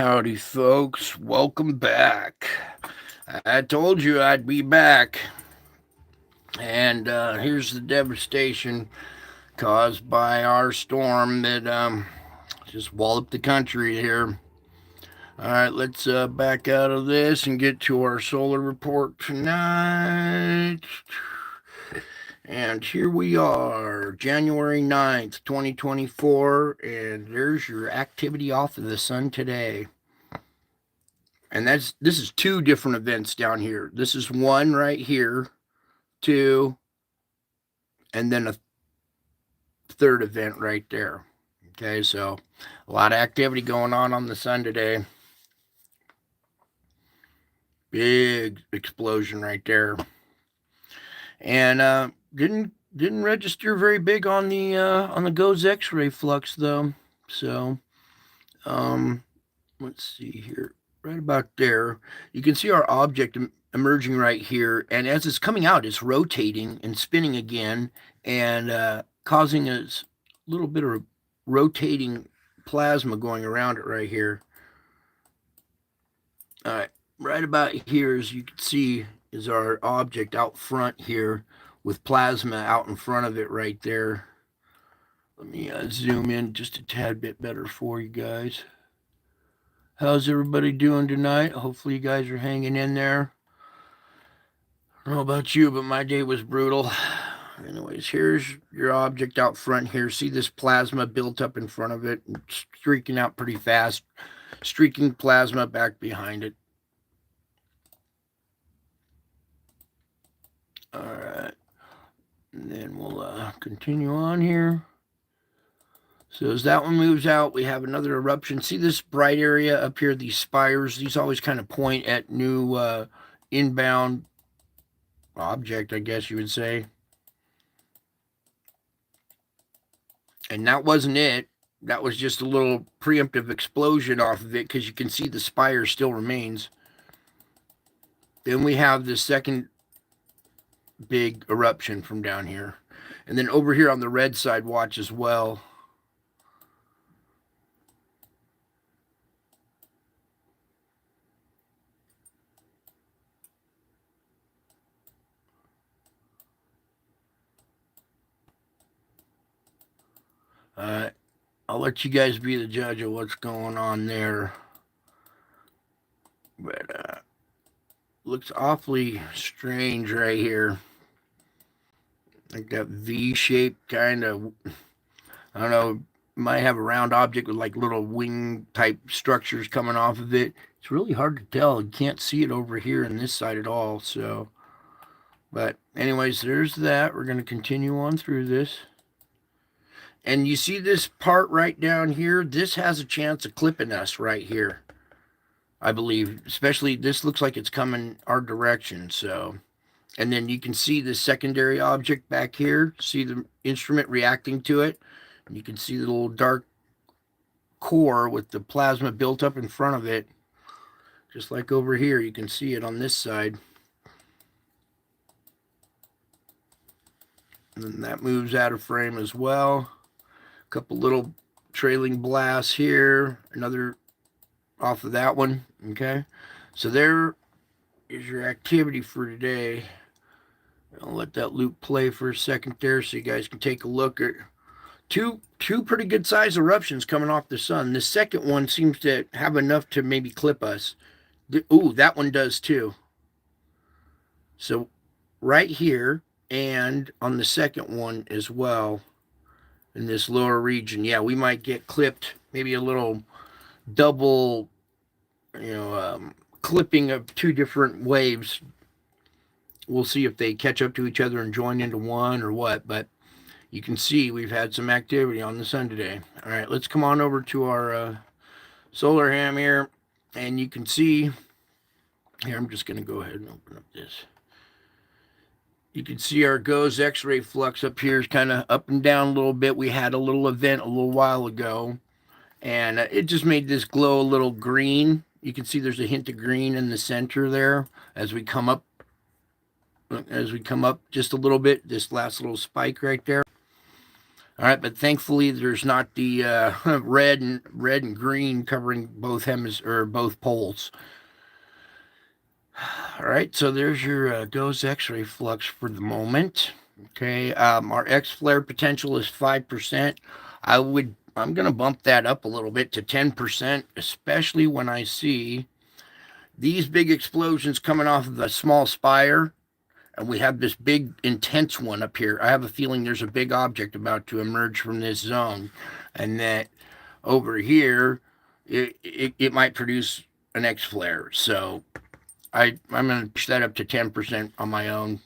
Howdy, folks. Welcome back. I told you I'd be back. And here's the devastation caused by our storm that just walloped the country here. All right, let's back out of this and get to our solar report tonight. And here we are, January 9th, 2024, and there's your activity off of the sun today. And this is two different events down here. This is one right here, two, and then a third event right there. Okay, so a lot of activity going on the sun today. Big explosion right there. And didn't register very big on the GOES X-ray flux though. So let's see here. Right about there, you can see our object emerging right here, and as it's coming out, it's rotating and spinning again, and causing a little bit of rotating plasma going around it right here. All right, right about here, as you can see, is our object out front here with plasma out in front of it right there. Let me zoom in just a tad bit better for you guys. How's everybody doing tonight? Hopefully you guys are hanging in there. I don't know about you, but my day was brutal. Anyways, here's your object out front here. See this plasma built up in front of it, streaking out pretty fast, streaking plasma back behind it. All right, and then we'll continue on here. So as that one moves out, we have another eruption. See this bright area up here, these spires? These always kind of point at new inbound object, I guess you would say. And that wasn't it. That was just a little preemptive explosion off of it, because you can see the spire still remains. Then we have the second big eruption from down here. And then over here on the red side, watch as well. I'll let you guys be the judge of what's going on there. But looks awfully strange right here. Like that V-shaped kind of, I don't know, might have a round object with like little wing type structures coming off of it. It's really hard to tell. You can't see it over here on this side at all. So, but anyways, there's that. We're going to continue on through this. And you see this part right down here? This has a chance of clipping us right here, I believe. Especially, this looks like it's coming our direction. So, and then you can see the secondary object back here. See the instrument reacting to it. And you can see the little dark core with the plasma built up in front of it. Just like over here, you can see it on this side. And then that moves out of frame as well. A couple little trailing blasts here. Another off of that one. Okay. So there is your activity for today. I'll let that loop play for a second there so you guys can take a look at two pretty good size eruptions coming off the sun. The second one seems to have enough to maybe clip us. Ooh, that one does too. So right here and on the second one as well, in this lower region, yeah, we might get clipped. Maybe a little double, clipping of two different waves. We'll see if they catch up to each other and join into one or what, but you can see we've had some activity on the sun today. All right, let's come on over to our solar ham here, and you can see here, I'm just going to go ahead and open up this. You can see our GOES X-ray flux up here is kind of up and down a little bit. We had a little event a little while ago, and it just made this glow a little green. You can see there's a hint of green in the center there as we come up. Just a little bit, this last little spike right there. All right, but thankfully there's not the red and green covering both or both poles. All right, so there's your dose X-ray flux for the moment. Okay, our X flare potential is 5%. I'm gonna bump that up a little bit to 10%, especially when I see these big explosions coming off of the small spire, and we have this big intense one up here. I have a feeling there's a big object about to emerge from this zone, and that over here, it might produce an X flare. So I'm going to push that up to 10% on my own,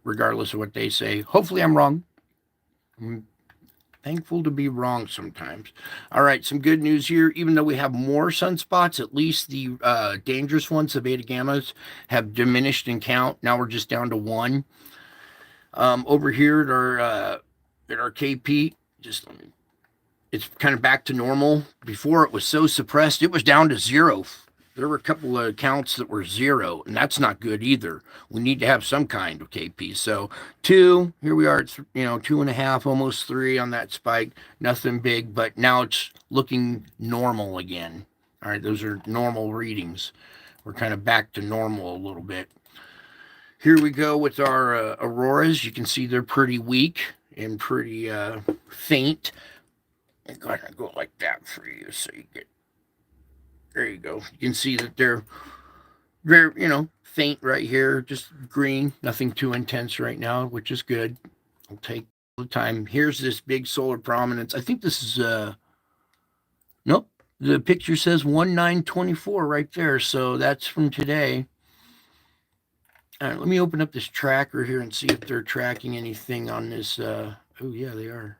regardless of what they say. Hopefully, I'm wrong. I'm thankful to be wrong sometimes. All right, some good news here. Even though we have more sunspots, at least the dangerous ones, the beta gammas, have diminished in count. Now we're just down to one. Over here at our KP, it's kind of back to normal. Before it was so suppressed, it was down to 0. There were a couple of accounts that were 0, and that's not good either. We need to have some kind of KP. So 2, here we are, it's 2.5, almost 3 on that spike. Nothing big, but now it's looking normal again. All right, those are normal readings. We're kind of back to normal a little bit. Here we go with our auroras. You can see they're pretty weak and pretty faint. I'm going to go like that for you so you get. There you go. You can see that they're very, faint right here, just green, nothing too intense right now, which is good. I'll take the time. Here's this big solar prominence. I think this is, nope, the picture says 1924 right there, so that's from today. All right, let me open up this tracker here and see if they're tracking anything on this. Oh, yeah, they are.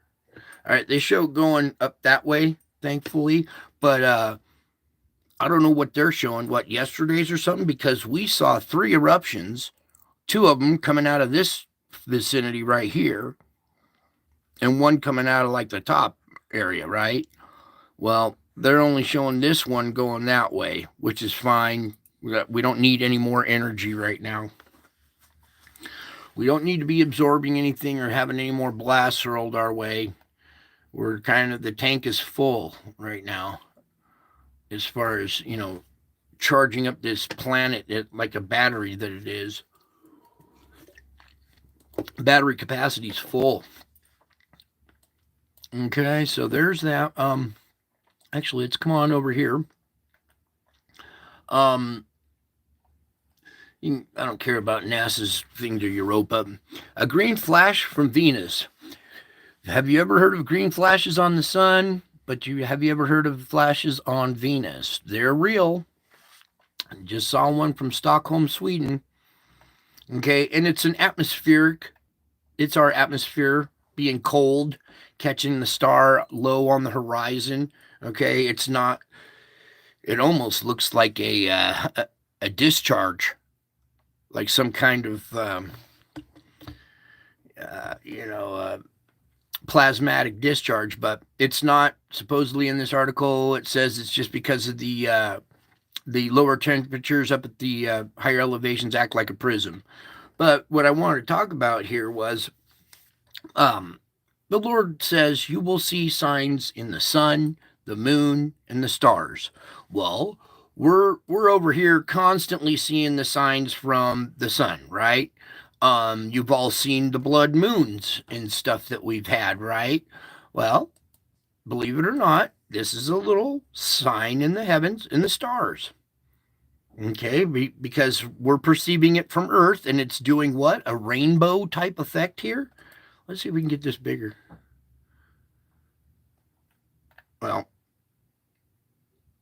All right, they show going up that way, thankfully, but I don't know what they're showing, yesterday's or something, because we saw 3 eruptions, 2 of them coming out of this vicinity right here, and 1 coming out of like the top area, right? Well, they're only showing this one going that way, which is fine. We don't need any more energy right now. We don't need to be absorbing anything or having any more blasts hurled our way. We're the tank is full right now. As far as, charging up this planet like a battery that it is. Battery capacity is full. Okay, so there's that. Actually, let's come on over here. I don't care about NASA's thing to Europa. A green flash from Venus. Have you ever heard of green flashes on the sun? But have you ever heard of flashes on Venus? They're real. I just saw one from Stockholm, Sweden. Okay, and it's an atmospheric. It's our atmosphere being cold, catching the star low on the horizon. Okay, it's not. It almost looks like a discharge, like some kind of plasmatic discharge, but it's not. Supposedly in this article, it says it's just because of the lower temperatures up at the higher elevations act like a prism. But what I wanted to talk about here was the Lord says you will see signs in the sun, the moon, and the stars. Well, we're over here constantly seeing the signs from the sun, right? You've all seen the blood moons and stuff that we've had, right? Well, believe it or not, this is a little sign in the heavens, in the stars. Okay, because we're perceiving it from Earth, and it's doing what? A rainbow type effect here? Let's see if we can get this bigger. Well,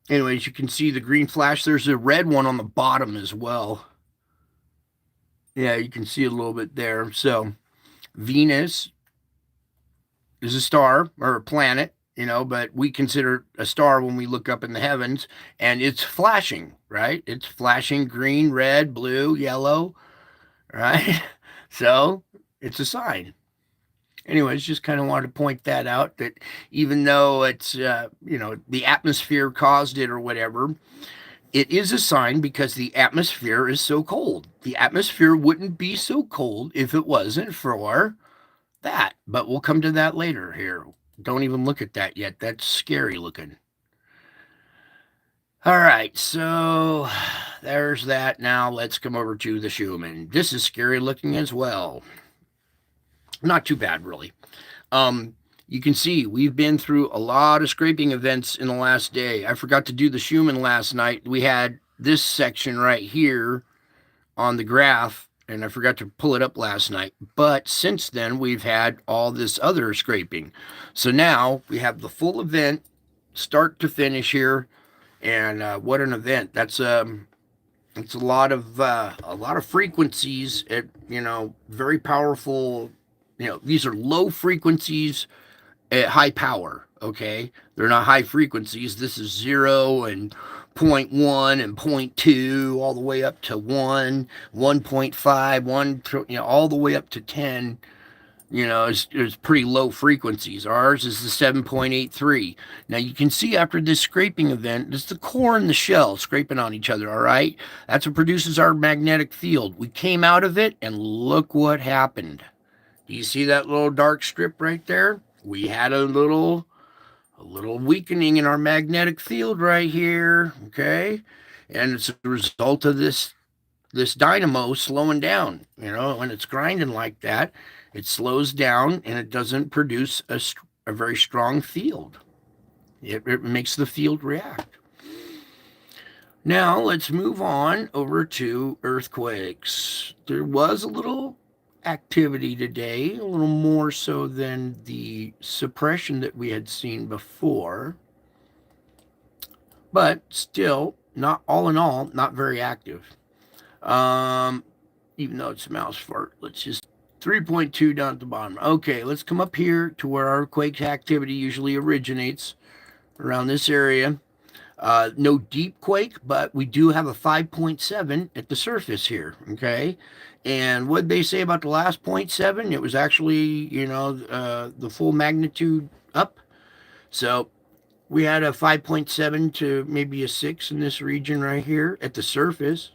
anyways, you can see the green flash. There's a red one on the bottom as well. Yeah, you can see a little bit there. So Venus is a star or a planet, but we consider a star when we look up in the heavens, and it's flashing, right? It's flashing green, red, blue, yellow, right? So it's a sign. Anyways, just kind of wanted to point that out, that even though it's, the atmosphere caused it or whatever, it is a sign because the atmosphere is so cold. The atmosphere wouldn't be so cold if it wasn't for that. But we'll come to that later here. Don't even look at that yet. That's scary looking. All right, so there's that. Now let's come over to the Schuman. This is scary looking as well. Not too bad, really. Um, you can see we've been through a lot of scraping events in the last day. I forgot to do the Schuman last night. We had this section right here on the graph, and I forgot to pull it up last night. But since then, we've had all this other scraping. So now we have the full event, start to finish here, and what an event! That's it's a lot of frequencies. At very powerful. These are low frequencies at high power. Okay, they're not high frequencies. This is 0 and zero point 0.1 and 0.2 all the way up to 1, 1.5, 1, all the way up to 10. Is pretty low frequencies. Ours is the 7.83. Now you can see after this scraping event, it's the core and the shell scraping on each other, all right? That's what produces our magnetic field. We came out of it and look what happened. Do you see that little dark strip right there? We had a little weakening in our magnetic field right here, okay? And it's a result of this dynamo slowing down. When it's grinding like that, it slows down and it doesn't produce a very strong field. It makes the field react. Now let's move on over to earthquakes. There was a little activity today, a little more so than the suppression that we had seen before, but still, not all in all, not very active. Um, Even though it's a mouse fart, let's just 3.2 down at the bottom. Okay, let's come up here to where our quake activity usually originates around this area. No deep quake, but we do have a 5.7 at the surface here. Okay. And what they say about the last 0.7, it was actually, the full magnitude up. So we had a 5.7 to maybe a 6 in this region right here at the surface.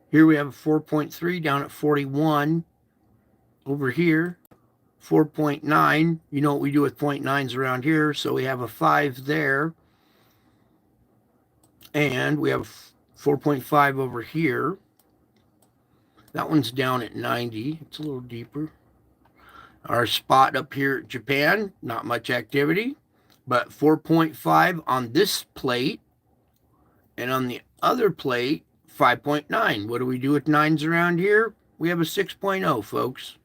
Here we have a 4.3 down at 41. Over here, 4.9. You know what we do with 0.9s around here. So we have a 5 there. And we have 4.5 over here. That one's down at 90. It's a little deeper. Our spot up here at Japan, not much activity, but 4.5 on this plate. And on the other plate, 5.9. What do we do with 9s around here? We have a 6.0, folks.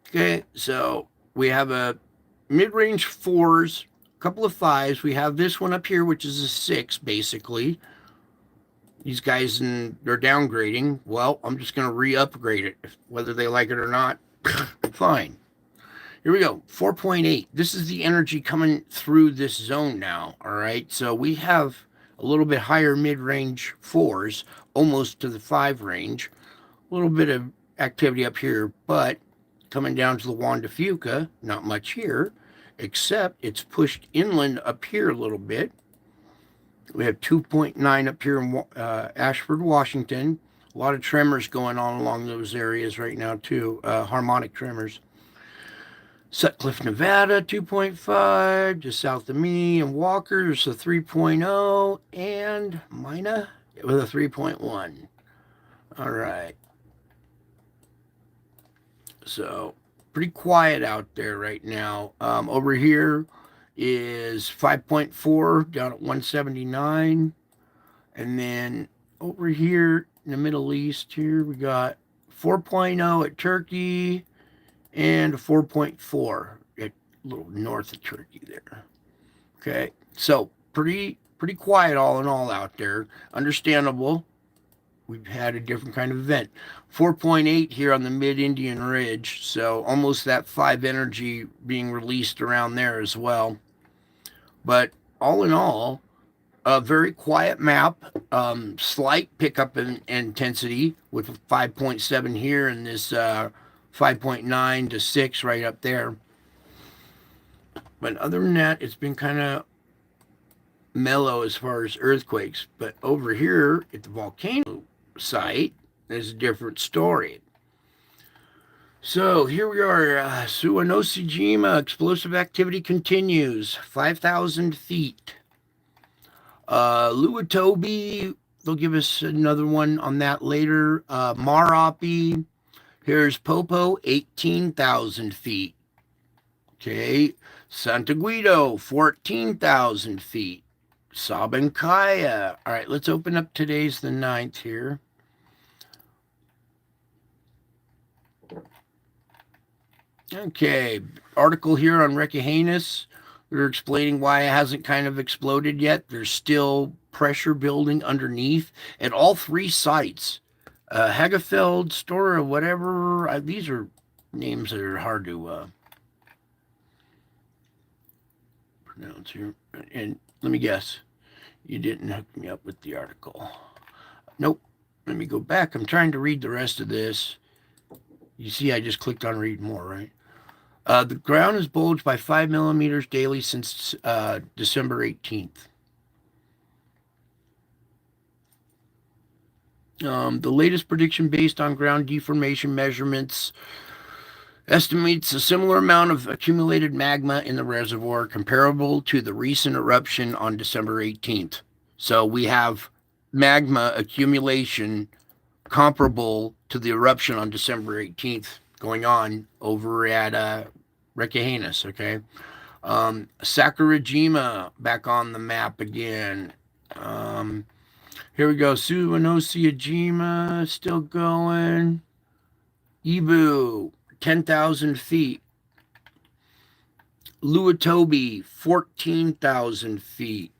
Okay, so we have a mid-range 4s, a couple of 5s. We have this one up here, which is a 6, basically. These guys, they're downgrading. Well, I'm just going to re-upgrade it, whether they like it or not. Fine. Here we go, 4.8. This is the energy coming through this zone now, all right? So we have a little bit higher mid-range 4s, almost to the 5 range. A little bit of activity up here, but coming down to the Juan de Fuca, not much here, except it's pushed inland up here a little bit. We have 2.9 up here in Ashford, Washington. A lot of tremors going on along those areas right now, too, harmonic tremors. Sutcliffe, Nevada, 2.5, just south of me, and Walker's a 3.0, and Mina with a 3.1. All right. So pretty quiet out there right now. Over here is 5.4 down at 179. And then over here in the Middle East here, we got 4.0 at Turkey and a 4.4 at a little north of Turkey there. Okay, so pretty quiet all in all out there. Understandable. We've had a different kind of event. 4.8 here on the mid-Indian Ridge, so almost that 5 energy being released around there as well. But all in all, a very quiet map, slight pickup in intensity with 5.7 here and this 5.9 to 6 right up there. But other than that, it's been kind of mellow as far as earthquakes. But over here at the volcano site, there's a different story. So here we are. Suwanosejima explosive activity continues. 5,000 feet. Luatobi, they'll give us another one on that later. Marapi, here's Popo, 18,000 feet. Okay. Santa Guido, 14,000 feet. Sabancaya. All right, let's open up today's the 9th here. Okay, article here on Reykjanes. They're explaining why it hasn't kind of exploded yet. There's still pressure building underneath at all three sites. Hagefeld, Stora, whatever. These are names that are hard to pronounce here. And let me guess, you didn't hook me up with the article. Nope. Let me go back. I'm trying to read the rest of this. You see, I just clicked on read more, right? The ground has bulged by 5 millimeters daily since December 18th. The latest prediction based on ground deformation measurements estimates a similar amount of accumulated magma in the reservoir comparable to the recent eruption on December 18th. So we have magma accumulation comparable to the eruption on December 18th going on over at Reykjanes, okay? Sakurajima back on the map again. Here we go. Suwanosejima still going. Ibu, 10,000 feet. Luatobi, 14,000 feet.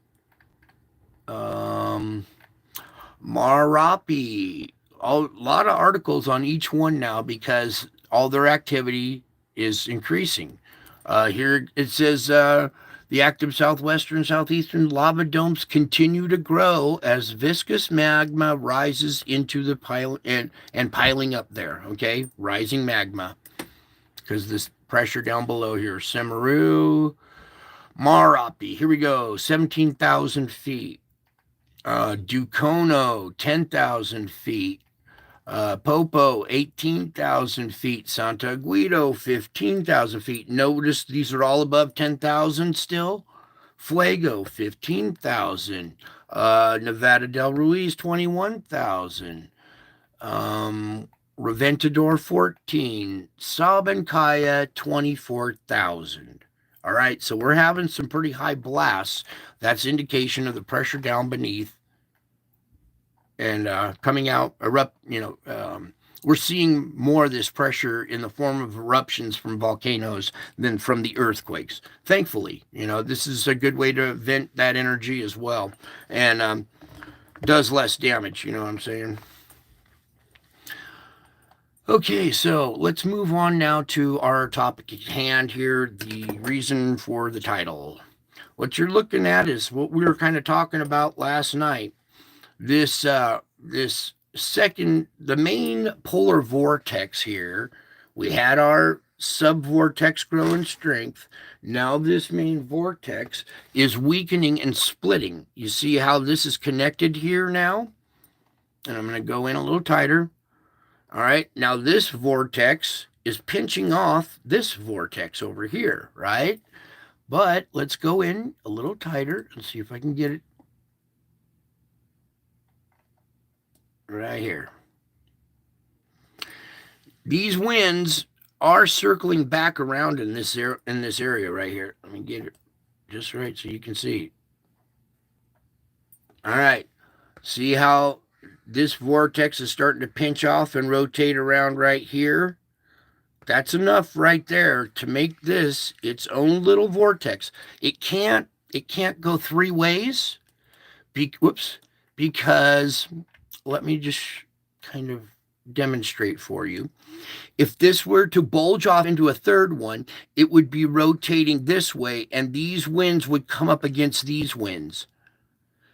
Marapi, a lot of articles on each one now because all their activity is increasing. Here it says the active southwestern, southeastern lava domes continue to grow as viscous magma rises into the pile and piling up there. Okay, rising magma because this pressure down below here. Semaru, Marapi. Here we go. 17,000 feet. Ducono, 10,000 feet. Popo, 18,000 feet. Santa Guido, 15,000 feet. Notice these are all above 10,000 still. Fuego, 15,000. Nevada del Ruiz, 21,000. Reventador, 14. Sabancaya, 24,000. All right, so we're having some pretty high blasts. That's indication of the pressure down beneath and coming out, we're seeing more of this pressure in the form of eruptions from volcanoes than from the earthquakes. Thankfully, this is a good way to vent that energy as well and does less damage, you know what I'm saying? Okay, so let's move on now to our topic at hand here, the reason for the title. What you're looking at is what we were kind of talking about last night. This the main polar vortex here, we had our subvortex grow in strength. Now this main vortex is weakening and splitting. You see how this is connected here now? And I'm going to go in a little tighter. All right, now this vortex is pinching off this vortex over here, right? But let's go in a little tighter and see if I can get it right here. These winds are circling back around in this area right here. Let me get it just right so you can see. All right. See how this vortex is starting to pinch off and rotate around right here? That's enough right there to make this its own little vortex. It can't go three ways. Because let me just kind of demonstrate for you. If this were to bulge off into a third one, it would be rotating this way, and these winds would come up against these winds.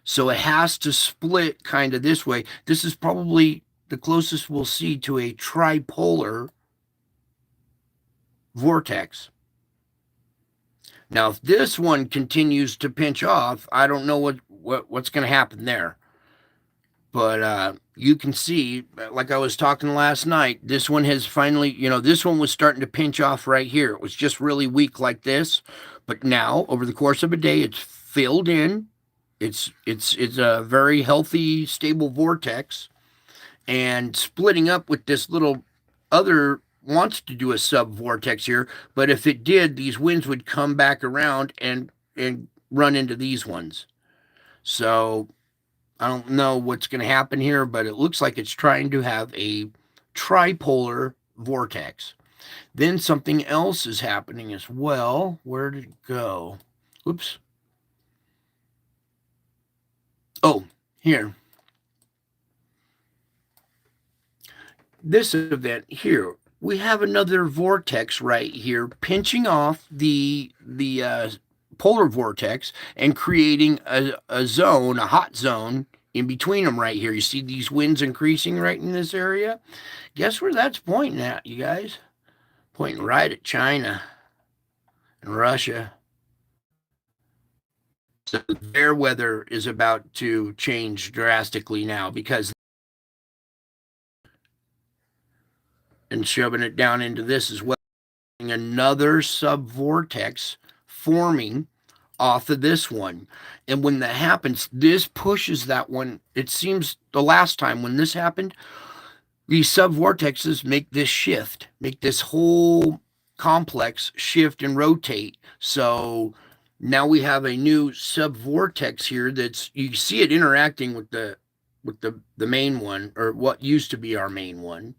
So it has to split kind of this way. This is probably the closest we'll see to a tripolar vortex. Now, if this one continues to pinch off, I don't know what's going to happen there. But you can see, like I was talking last night, this one has finally, this one was starting to pinch off right here. It was just really weak like this, but now over the course of a day, it's filled in. It's a very healthy, stable vortex, and splitting up with this little other wants to do a sub vortex here. But if it did, these winds would come back around and run into these ones. So I don't know what's going to happen here, but it looks like it's trying to have a tripolar vortex. Then something else is happening as well. Where did it go? Oops. Oh, here. This event here, we have another vortex right here pinching off the polar vortex and creating a zone, a hot zone in between them right here. You see these winds increasing right in this area? Guess where that's pointing at, you guys? Pointing right at China and Russia. So their weather is about to change drastically now because and shoving it down into this as well. Another subvortex forming off of this one. And when that happens, this pushes that one. It seems the last time when this happened, these subvortexes make this shift, make this whole complex shift and rotate. So now we have a new subvortex here that's you see it interacting with the main one, or what used to be our main one,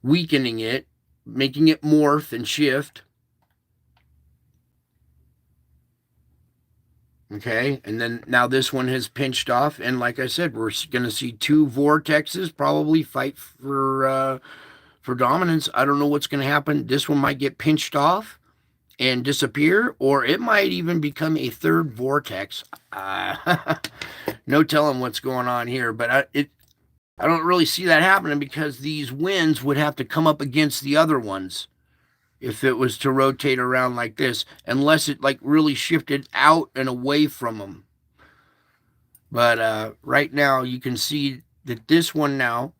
weakening it, making it morph and shift. Okay, and then now this one has pinched off, and like I said, we're going to see two vortexes probably fight for dominance. I don't know what's going to happen. This one might get pinched off and disappear, or it might even become a third vortex. No telling what's going on here, but I don't really see that happening because these winds would have to come up against the other ones if it was to rotate around like this, unless it like really shifted out and away from them. But right now you can see that this one now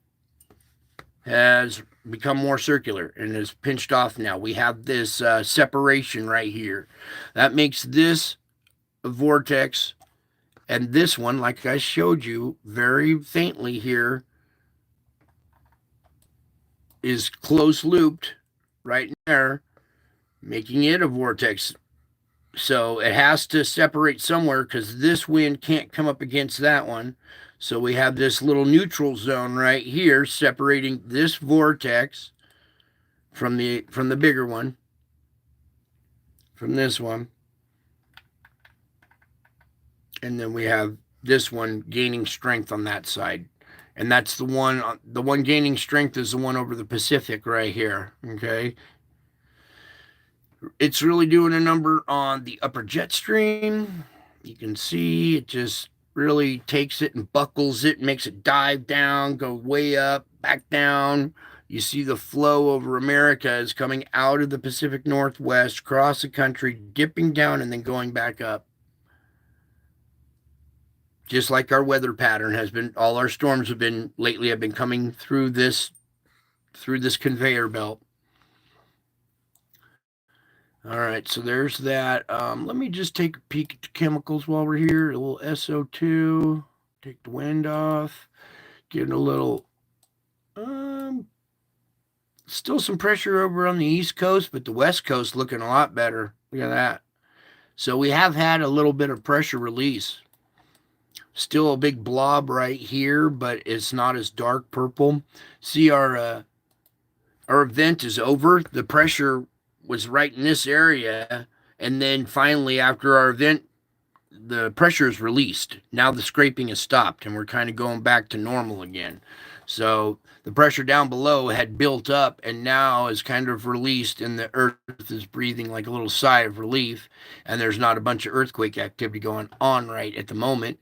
has become more circular and is pinched off now. We have this separation right here. That makes this a vortex, and this one, like I showed you very faintly here, is close looped right there, making it a vortex. So it has to separate somewhere because this wind can't come up against that one. So we have this little neutral zone right here separating this vortex from the bigger one, from this one. And then we have this one gaining strength on that side. And that's the one gaining strength is the one over the Pacific right here. Okay. It's really doing a number on the upper jet stream. You can see it just really takes it and buckles it, makes it dive down, go way up, back down. You see the flow over America is coming out of the Pacific Northwest, across the country, dipping down and then going back up. Just like our weather pattern has been, all our storms have been lately have been coming through this conveyor belt. All right, so there's that. Let me just take a peek at the chemicals while we're here. A little SO2, take the wind off, getting a little, still some pressure over on the East Coast, but the West Coast looking a lot better. Look at that. So we have had a little bit of pressure release. Still a big blob right here, but it's not as dark purple. See, our event is over. The pressure was right in this area, and then finally after our event the pressure is released. Now the scraping has stopped and we're kind of going back to normal again. So the pressure down below had built up and now is kind of released, and the earth is breathing like a little sigh of relief, and there's not a bunch of earthquake activity going on right at the moment.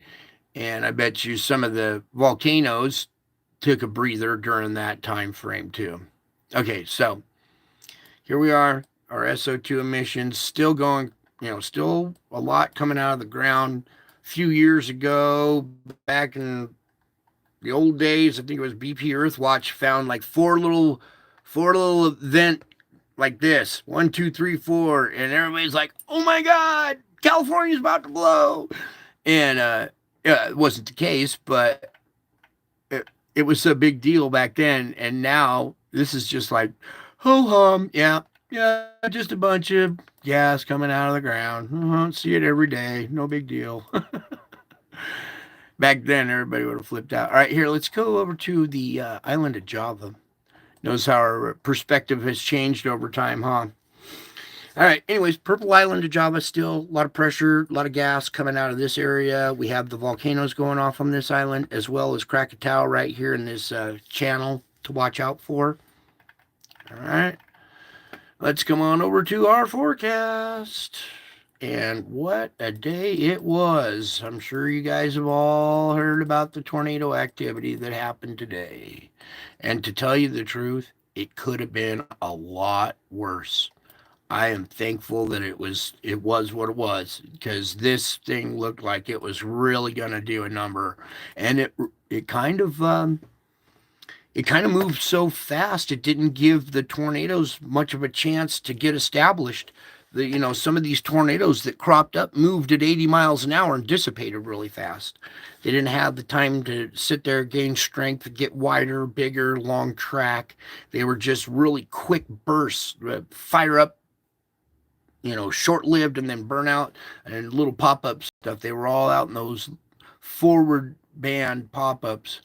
And I bet you some of the volcanoes took a breather during that time frame too. Okay, so here we are, our SO2 emissions still going, still a lot coming out of the ground. A few years ago, back in the old days, I think it was BP Earthwatch found like four little event like this, 1, 2, 3, 4, and everybody's like, "Oh my God, California's about to blow," and it wasn't the case, but it was a big deal back then, and now this is just like, ho hum, yeah, yeah, just a bunch of gas coming out of the ground. See it every day, no big deal. Back then, everybody would have flipped out. All right, here, let's go over to the island of Java. Notice how our perspective has changed over time, huh? All right, anyways, Purple Island of Java, still a lot of pressure, a lot of gas coming out of this area. We have the volcanoes going off on this island, as well as Krakatoa right here in this channel to watch out for. All right, let's come on over to our forecast. And what a day it was. I'm sure you guys have all heard about the tornado activity that happened today. And to tell you the truth, it could have been a lot worse. I am thankful that it was what it was, because this thing looked like it was really going to do a number, and it kind of it kind of moved so fast it didn't give the tornadoes much of a chance to get established. Some of these tornadoes that cropped up moved at 80 miles an hour and dissipated really fast. They didn't have the time to sit there, gain strength, get wider, bigger, long track. They were just really quick bursts, fire up, short lived and then burn out, and little pop up stuff. They were all out in those forward band pop ups.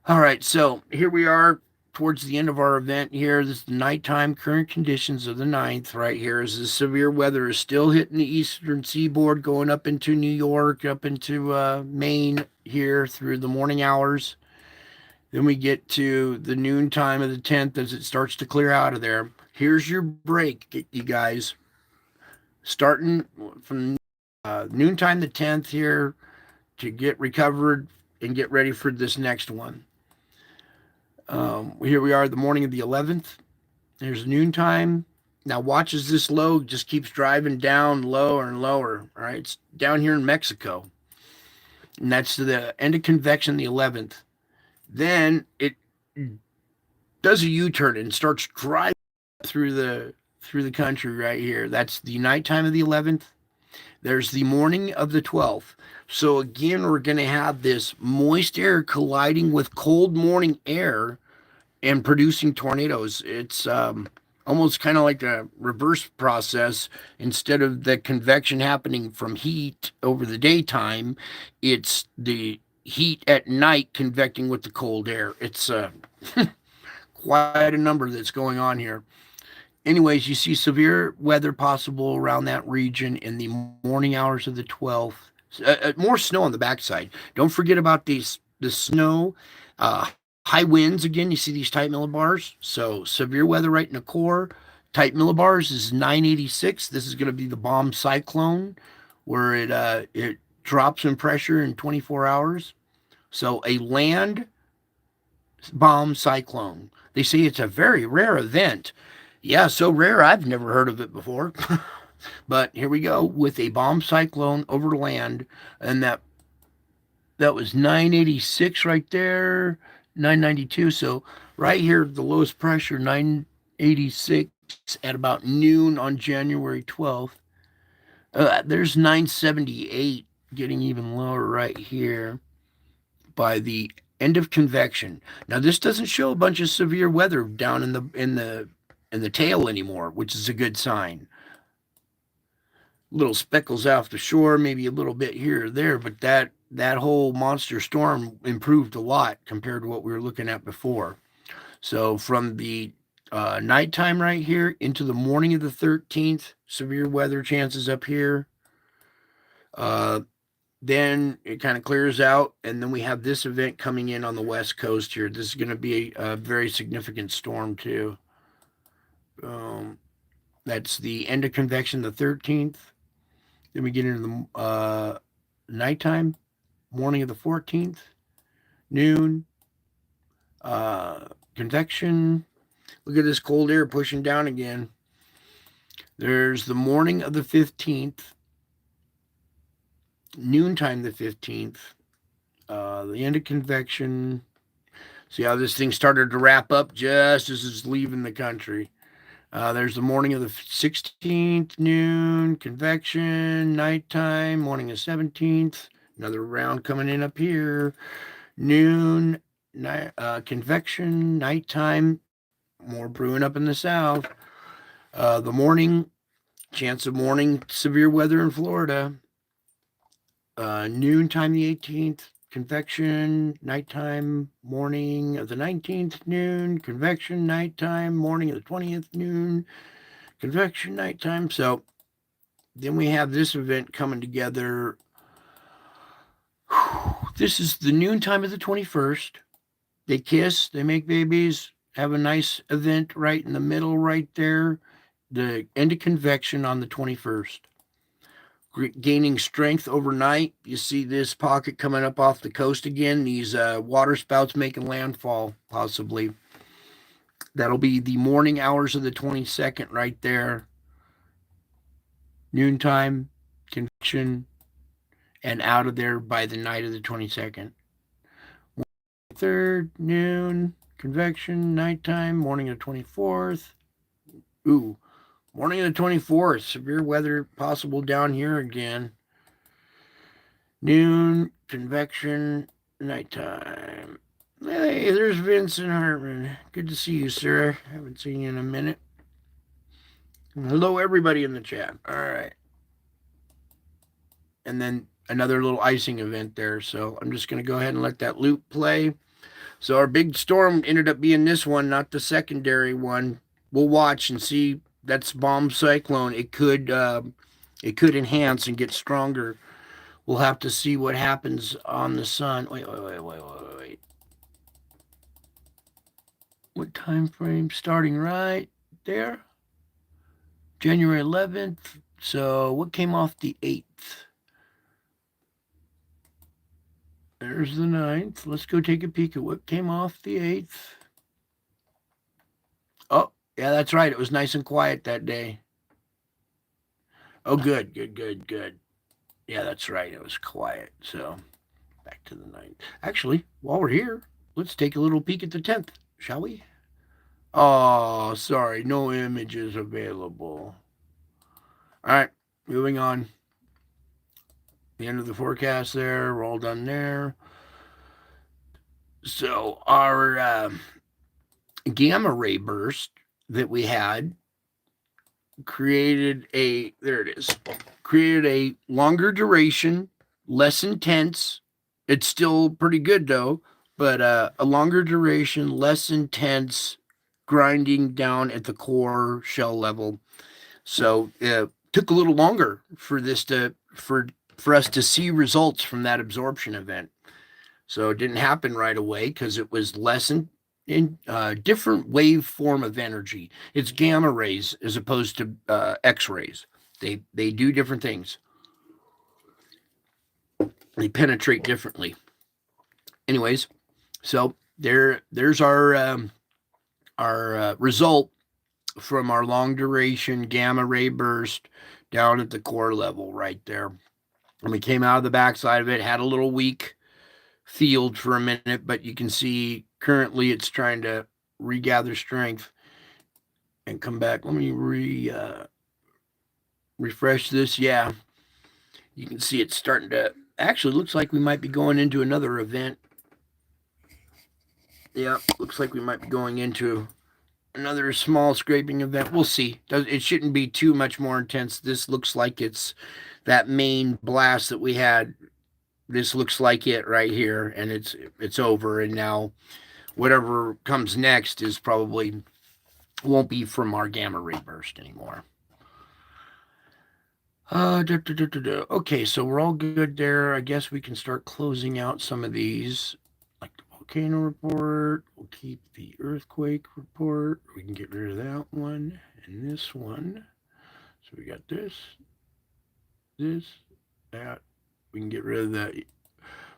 All right, so here we are towards the end of our event here. This is the nighttime current conditions of the 9th right here, as the severe weather is still hitting the eastern seaboard, going up into New York, up into Maine here through the morning hours. Then we get to the noon time of the 10th as it starts to clear out of there. Here's your break, you guys. Starting from noontime the 10th here to get recovered and get ready for this next one. Here we are, the morning of the 11th. There's noontime. Now watch as this low just keeps driving down lower and lower. All right, it's down here in Mexico, and that's to the end of convection, the 11th. Then it does a U-turn and starts driving through the country right here. That's the nighttime of the 11th. There's the morning of the 12th. So again, we're going to have this moist air colliding with cold morning air and producing tornadoes. It's almost kind of like a reverse process. Instead of the convection happening from heat over the daytime, it's the heat at night convecting with the cold air. It's quite a number that's going on here. Anyways, you see severe weather possible around that region in the morning hours of the 12th. More snow on the backside. Don't forget about the snow. High winds again. You see these tight millibars. So severe weather right in the core. Tight millibars is 986. This is going to be the bomb cyclone, where it drops in pressure in 24 hours. So a land bomb cyclone. They say it's a very rare event. Yeah, so rare I've never heard of it before. But here we go with a bomb cyclone over land, and that was 986 right there, 992. So right here, the lowest pressure 986 at about noon on January 12th. There's 978 getting even lower right here by the end of convection. Now this doesn't show a bunch of severe weather down in the tail anymore, which is a good sign. Little speckles off the shore, maybe a little bit here or there, but that whole monster storm improved a lot compared to what we were looking at before. So from the nighttime right here into the morning of the 13th, severe weather chances up here. Then it kind of clears out, and then we have this event coming in on the west coast here. This is going to be a very significant storm too. That's the end of convection, the 13th. Then we get into the nighttime, morning of the 14th, noon, convection. Look at this cold air pushing down again. There's the morning of the 15th, noontime the 15th, The end of convection. See how this thing started to wrap up just as it's leaving the country. There's the morning of the 16th, noon, convection, nighttime, morning of 17th. Another round coming in up here. Noon, convection, nighttime, more brewing up in the south. The morning, chance of morning severe weather in Florida. Noontime the 18th, convection, nighttime, morning of the 19th, noon, convection, nighttime, morning of the 20th, noon, convection, nighttime. So then we have this event coming together. This is the noontime of the 21st. They kiss, they make babies, have a nice event right in the middle, right there. The end of convection on the 21st. Gaining strength overnight. You see this pocket coming up off the coast again. These water spouts making landfall, possibly. That'll be the morning hours of the 22nd right there. Noontime, convection, and out of there by the night of the 22nd. 3rd, noon, convection, nighttime, morning of the 24th. Ooh, morning of the 24th. Severe weather possible down here again. Noon, convection, nighttime. Hey, there's Vincent Hartman. Good to see you, sir. Haven't seen you in a minute. Hello, everybody in the chat. All right. And then another little icing event there. So I'm just going to go ahead and let that loop play. So our big storm ended up being this one, not the secondary one. We'll watch and see. That's bomb cyclone. It could enhance and get stronger. We'll have to see what happens on the sun. Wait. What time frame? Starting right there. January 11th. So what came off the 8th? There's the 9th. Let's go take a peek at what came off the 8th. Oh, yeah, that's right. It was nice and quiet that day. Oh, good. Yeah, that's right. It was quiet. So back to the 9th. Actually, while we're here, let's take a little peek at the 10th, shall we? Oh, sorry. No images available. All right, moving on. The end of the forecast there. We're all done there. So our gamma ray burst that we had created a longer duration, less intense. It's still pretty good though, but a longer duration, less intense grinding down at the core shell level. So it took a little longer for us to see results from that absorption event. So it didn't happen right away because it was less in different waveform of energy. It's gamma rays as opposed to X-rays. They do different things. They penetrate differently. Anyways, so there's our result from our long duration gamma ray burst down at the core level right there. And we came out of the backside of it, had a little weak field for a minute, but you can see currently it's trying to regather strength and come back. Let me refresh this. Yeah, you can see it's starting to actually looks like we might be going into another event. Yeah, looks like we might be going into another small scraping event. We'll see. It shouldn't be too much more intense. This looks like it's that main blast that we had. This looks like it right here, and it's over. And now whatever comes next is probably won't be from our gamma ray burst anymore. Okay, so we're all good there. I guess we can start closing out some of these, like the volcano report. We'll keep the earthquake report. We can get rid of that one and this one. So we got this, that. We can get rid of that.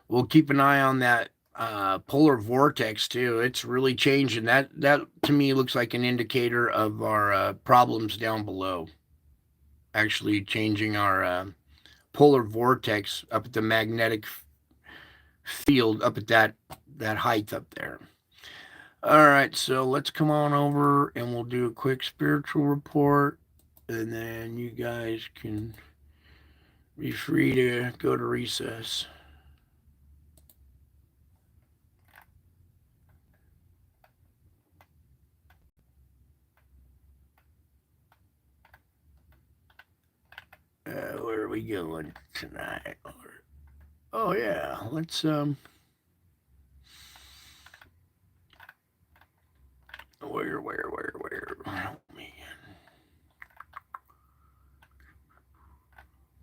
We'll keep an eye on that polar vortex too. It's really changing. That to me looks like an indicator of our problems down below. Actually changing our polar vortex up at the magnetic field up at that height up there. All right, so let's come on over and we'll do a quick spiritual report, and then you guys can be free to go to recess. Where are we going tonight? Oh yeah, let's where? Oh man,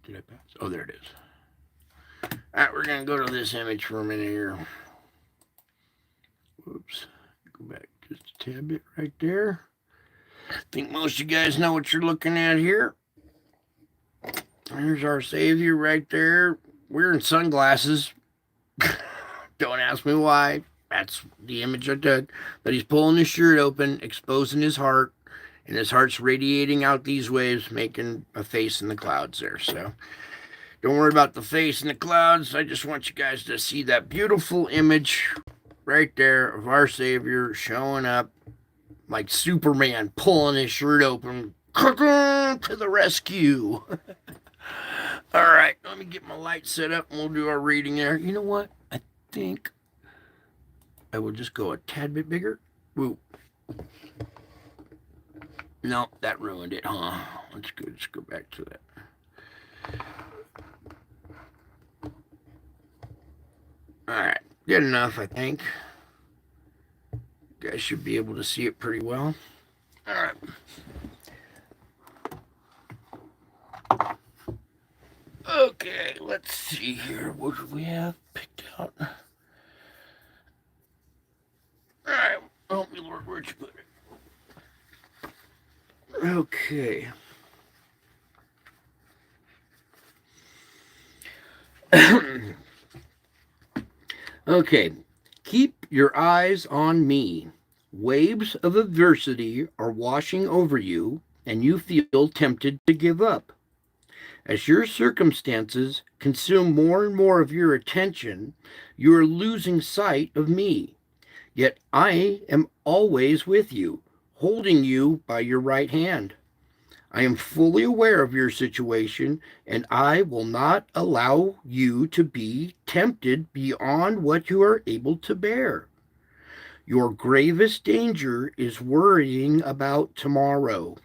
did I pass? Oh, there it is. All right, we're gonna go to this image for a minute here. Whoops, go back just a tad bit right there. I think most of you guys know what you're looking at here. There's our Savior right there, wearing sunglasses. Don't ask me why. That's the image I took. But he's pulling his shirt open, exposing his heart, and his heart's radiating out these waves, making a face in the clouds there. So don't worry about the face in the clouds. I just want you guys to see that beautiful image right there of our Savior showing up like Superman, pulling his shirt open to the rescue. All right, let me get my light set up and we'll do our reading there. You know what? I think I will just go a tad bit bigger. Woo. No, that ruined it, huh? Let's go back to that. All right, good enough, I think. You guys should be able to see it pretty well. All right. Okay, let's see here. What do we have picked out? All right. Oh, my Lord, where'd you put it? Okay. Okay. Keep your eyes on me. Waves of adversity are washing over you, and you feel tempted to give up. As your circumstances consume more and more of your attention, you are losing sight of me. Yet I am always with you, holding you by your right hand. I am fully aware of your situation, and I will not allow you to be tempted beyond what you are able to bear. Your gravest danger is worrying about tomorrow.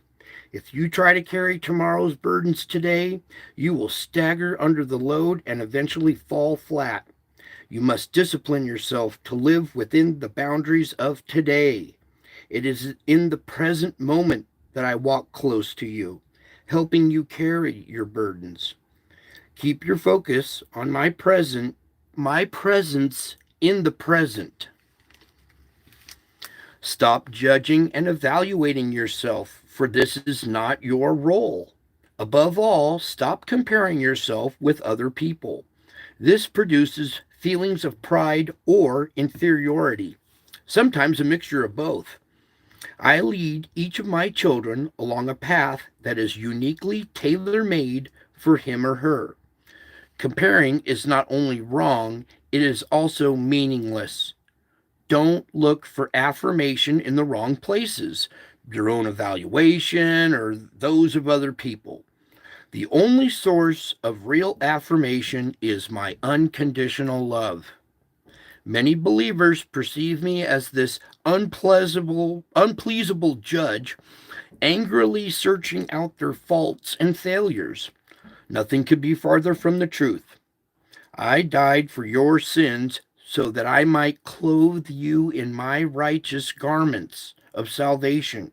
If you try to carry tomorrow's burdens today, you will stagger under the load and eventually fall flat. You must discipline yourself to live within the boundaries of today. It is in the present moment that I walk close to you, helping you carry your burdens. Keep your focus on my presence in the present. Stop judging and evaluating yourself, for this is not your role. Above all, stop comparing yourself with other people. This produces feelings of pride or inferiority, sometimes a mixture of both. I lead each of my children along a path that is uniquely tailor made for him or her. Comparing is not only wrong, it is also meaningless. Don't look for affirmation in the wrong places, your own evaluation or those of other people. The only source of real affirmation is my unconditional love. Many believers perceive me as this unpleasable judge, angrily searching out their faults and failures. Nothing could be farther from the truth. I died for your sins so that I might clothe you in my righteous garments of salvation.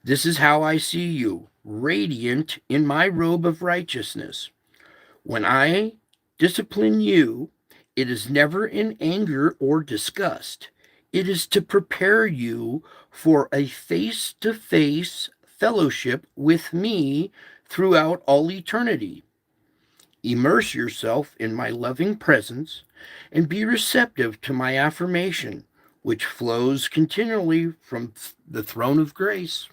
This is how I see you, radiant in my robe of righteousness. When I discipline you, it is never in anger or disgust. It is to prepare you for a face to face fellowship with me throughout all eternity. Immerse yourself in my loving presence and be receptive to my affirmation, which flows continually from the throne of grace.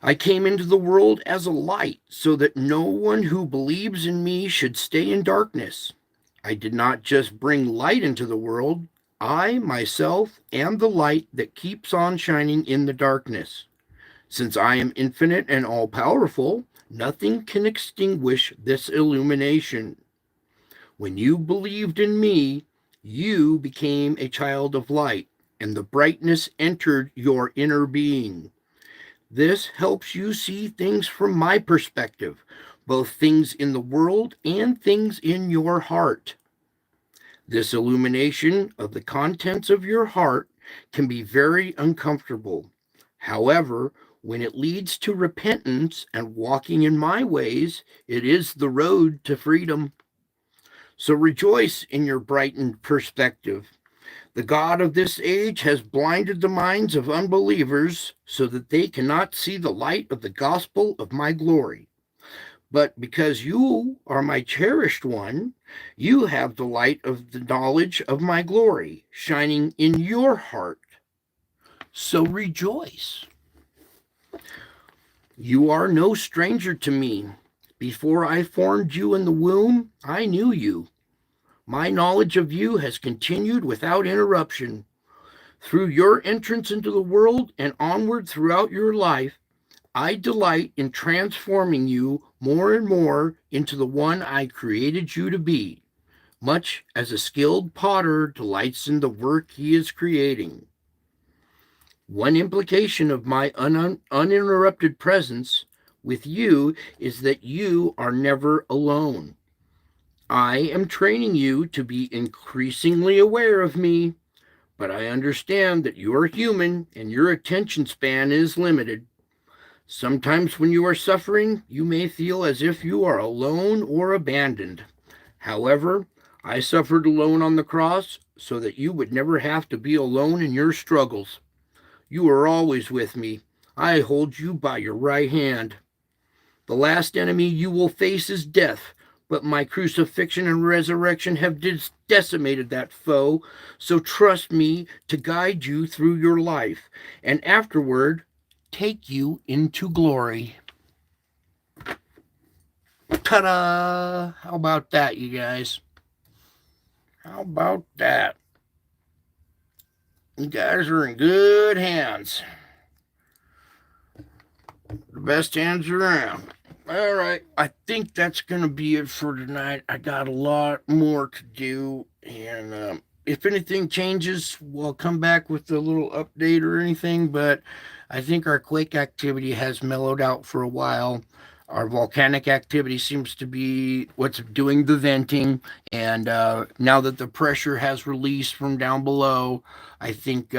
I came into the world as a light so that no one who believes in me should stay in darkness. I did not just bring light into the world, I myself am the light that keeps on shining in the darkness. Since I am infinite and all powerful, nothing can extinguish this illumination. When you believed in me, you became a child of light, and the brightness entered your inner being. This helps you see things from my perspective, both things in the world and things in your heart. This illumination of the contents of your heart can be very uncomfortable. However, when it leads to repentance and walking in my ways, it is the road to freedom. So rejoice in your brightened perspective. The God of this age has blinded the minds of unbelievers so that they cannot see the light of the gospel of my glory. But because you are my cherished one, you have the light of the knowledge of my glory shining in your heart. So rejoice. You are no stranger to me. Before I formed you in the womb, I knew you. My knowledge of you has continued without interruption. Through your entrance into the world and onward throughout your life, I delight in transforming you more and more into the one I created you to be, much as a skilled potter delights in the work he is creating. One implication of my uninterrupted presence with you is that you are never alone. I am training you to be increasingly aware of me, but I understand that you are human and your attention span is limited. Sometimes when you are suffering, you may feel as if you are alone or abandoned. However, I suffered alone on the cross so that you would never have to be alone in your struggles. You are always with me. I hold you by your right hand. The last enemy you will face is death, but my crucifixion and resurrection have decimated that foe. So trust me to guide you through your life, and afterward, take you into glory. Ta-da! How about that, you guys? How about that? You guys are in good hands. The best hands around. All right, I think that's going to be it for tonight. I got a lot more to do, and if anything changes, we'll come back with a little update or anything, but I think our quake activity has mellowed out for a while. Our volcanic activity seems to be what's doing the venting, and now that the pressure has released from down below, I think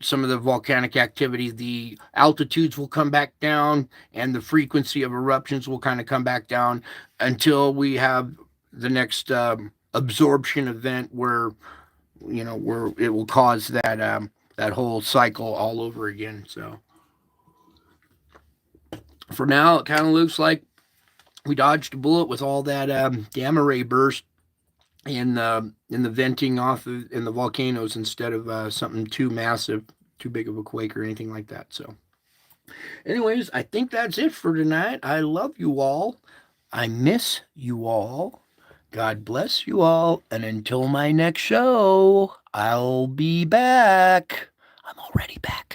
some of the volcanic activity, the altitudes will come back down, and the frequency of eruptions will kind of come back down until we have the next absorption event where where it will cause that whole cycle all over again. So for now, it kind of looks like we dodged a bullet with all that gamma ray burst in the venting in the volcanoes instead of something too massive, too big of a quake or anything like that. So, anyways, I think that's it for tonight. I love you all. I miss you all. God bless you all. And until my next show, I'll be back. I'm already back.